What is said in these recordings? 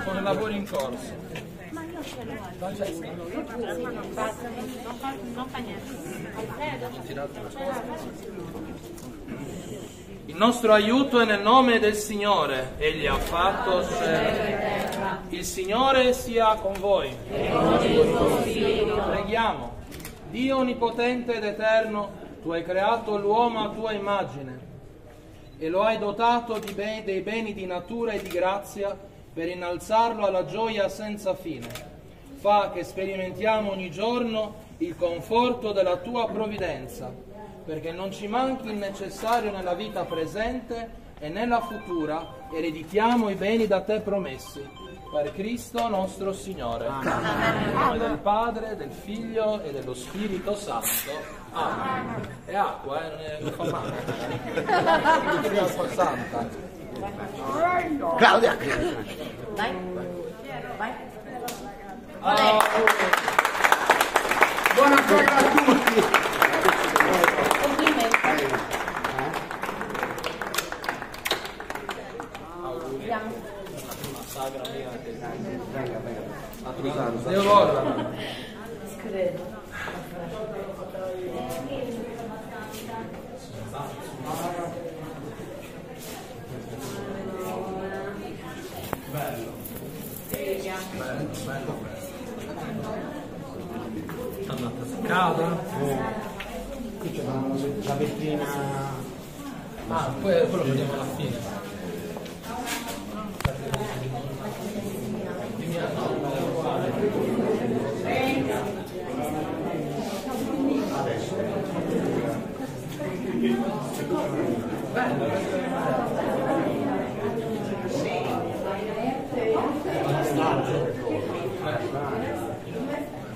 Sono lavori in corso. Non fa niente. Il nostro aiuto è nel nome del Signore, Egli ha fatto cielo. Il Signore sia con voi. Preghiamo. Dio onnipotente ed eterno, tu hai creato l'uomo a tua immagine e lo hai dotato dei beni di natura e di grazia per innalzarlo alla gioia senza fine. Fa che sperimentiamo ogni giorno il conforto della tua provvidenza, perché non ci manchi il necessario nella vita presente e nella futura, ereditiamo i beni da te promessi. Per Cristo nostro Signore. Amen. In nome del Padre, del Figlio e dello Spirito Santo. Amen. È acqua, non fa male. È acqua santa. Claudia! Vai. Vai. Buona cosa a tutti! Complimenti. Sagra mia che Venga. Dio vola. Bello. Andata scada. Qui c'è la vetrina. Ah, poi quello lo vediamo alla fine.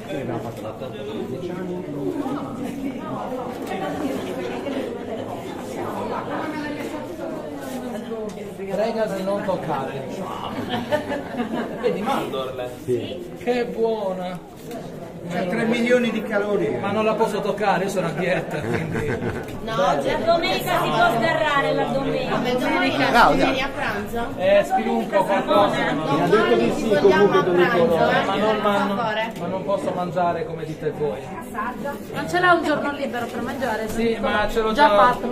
Abbiamo fatto la torta per 10 anni. Prega di non toccare. Vedi mandorle? Sì. Che buona. C'è 3 milioni di calorie. Ma non la posso toccare, io sono a dieta, quindi. No, la domenica si può sgarrare, la domenica. Domenica vieni a pranzo? Spilunco qualcosa. Mi ha detto di sì, comunque Don Nicolò. Ma non posso mangiare come dite voi. Non ce l'ha un giorno libero per mangiare? Sì, ma ce l'ho già già fatto.